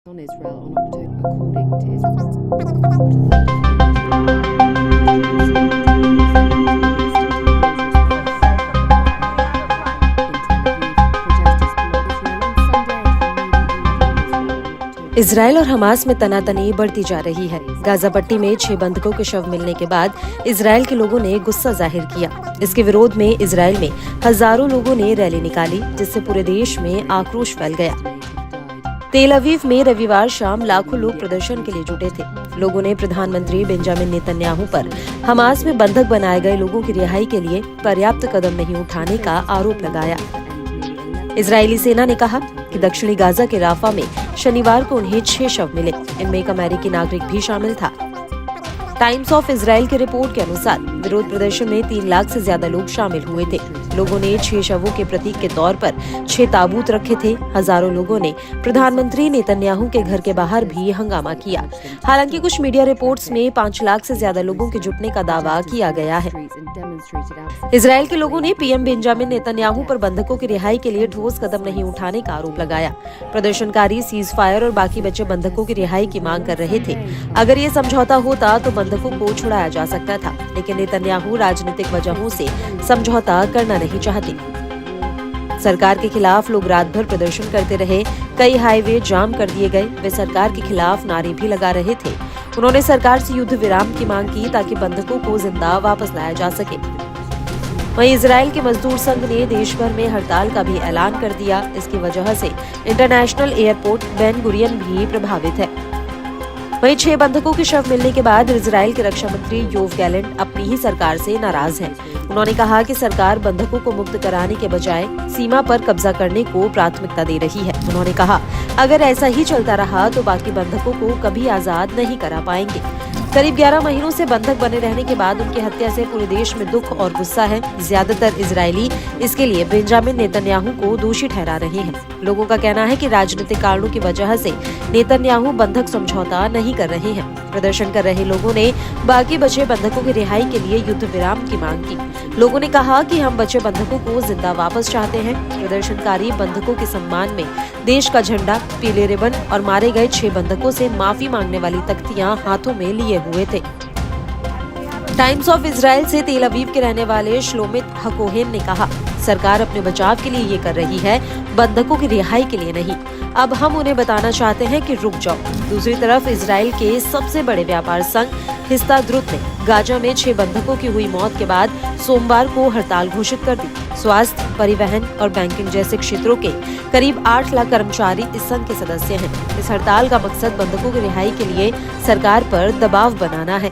on Israel on October, according to Israel. Israel और Hamas में तनातनी बढ़ती जा रही है। गाजा पट्टी में 6 बंधकों के शव मिलने के बाद इजरायल के लोगों ने गुस्सा जाहिर किया। इसके विरोध में इजरायल में हजारों लोगों ने रैली निकाली, जिससे पूरे देश में आक्रोश फैल गया। तेल अवीव में रविवार शाम लाखों लोग प्रदर्शन के लिए जुटे थे। लोगों ने प्रधानमंत्री बेंजामिन नेतन्याहू पर हमास में बंधक बनाए गए लोगों की रिहाई के लिए पर्याप्त कदम नहीं उठाने का आरोप लगाया। इजरायली सेना ने कहा कि दक्षिणी गाजा के राफा में शनिवार को उन्हें 6 शव मिले। इनमें एक अमेरिकी नागरिक भी शामिल था। टाइम्स ऑफ इजराइल की रिपोर्ट के अनुसार विरोध प्रदर्शन में 3 लाख से ज्यादा लोग शामिल हुए थे। लोगों ने 6 शवों के प्रतीक के तौर पर 6 ताबूत रखे थे। हजारों लोगों ने प्रधानमंत्री नेतन्याहू के घर के बाहर भी हंगामा किया। हालांकि कुछ मीडिया रिपोर्ट्स में 5 लाख से ज्यादा लोगों के जुटने का दावा किया गया है। इजरायल के लोगों ने पीएम बेंजामिन नेतन्याहू पर बंधकों की रिहाई के लिए ठोस कदम नहीं उठाने का आरोप लगाया। प्रदर्शनकारी सीज फायर और बाकी बचे बंधकों की रिहाई की मांग कर रहे थे। अगर ये समझौता होता तो बंधकों को छुड़ाया जा सकता था, लेकिन नेतन्याहू राजनीतिक वजहों से समझौता करना नहीं चाहते। सरकार के खिलाफ लोग रात भर प्रदर्शन करते रहे। कई हाईवे जाम कर दिए गए। वे सरकार के खिलाफ नारे भी लगा रहे थे। उन्होंने सरकार से युद्ध विराम की मांग की ताकि बंधकों को जिंदा वापस लाया जा सके। वहीं इजरायल के मजदूर संघ ने देश भर में हड़ताल का भी ऐलान कर दिया। इसकी वजह से इंटरनेशनल एयरपोर्ट बेन गुरियन भी प्रभावित है। वहीं 6 बंधकों के शव मिलने के बाद इजरायल के रक्षा मंत्री योव गैलेंट अपनी ही सरकार से नाराज हैं। उन्होंने कहा कि सरकार बंधकों को मुक्त कराने के बजाय सीमा पर कब्जा करने को प्राथमिकता दे रही है। उन्होंने कहा, अगर ऐसा ही चलता रहा तो बाकी बंधकों को कभी आजाद नहीं करा पाएंगे। करीब 11 महीनों से बंधक बने रहने के बाद उनकी हत्या से पूरे देश में दुख और गुस्सा है। ज्यादातर इजरायली इसके लिए बेंजामिन नेतन्याहू को दोषी ठहरा रहे हैं। लोगों का कहना है कि राजनीतिक कारणों की वजह से नेतन्याहू बंधक समझौता नहीं कर रहे हैं। प्रदर्शन कर रहे लोगों ने बाकी बचे बंधकों की रिहाई के लिए युद्ध विराम की मांग की। लोगों ने कहा कि हम बचे बंधकों को जिंदा वापस चाहते हैं। प्रदर्शनकारी बंधकों के सम्मान में देश का झंडा, पीले रिबन और मारे गए 6 बंधकों से माफी मांगने वाली तख्तियां हाथों में लिए हुए थे। टाइम्स ऑफ इजराइल से तेल अवीव के रहने वाले श्लोमित हकोहेन ने कहा, सरकार अपने बचाव के लिए ये कर रही है, बंधकों की रिहाई के लिए नहीं। अब हम उन्हें बताना चाहते हैं कि रुक जाओ। दूसरी तरफ इजराइल के सबसे बड़े व्यापार संघ हिस्ताद्रुत ने गाजा में 6 बंधकों की हुई मौत के बाद सोमवार को हड़ताल घोषित कर दी। स्वास्थ्य, परिवहन और बैंकिंग जैसे क्षेत्रों के करीब 8 लाख कर्मचारी इस संघ के सदस्य हैं। इस हड़ताल का मकसद बंधकों की रिहाई के लिए सरकार पर दबाव बनाना है।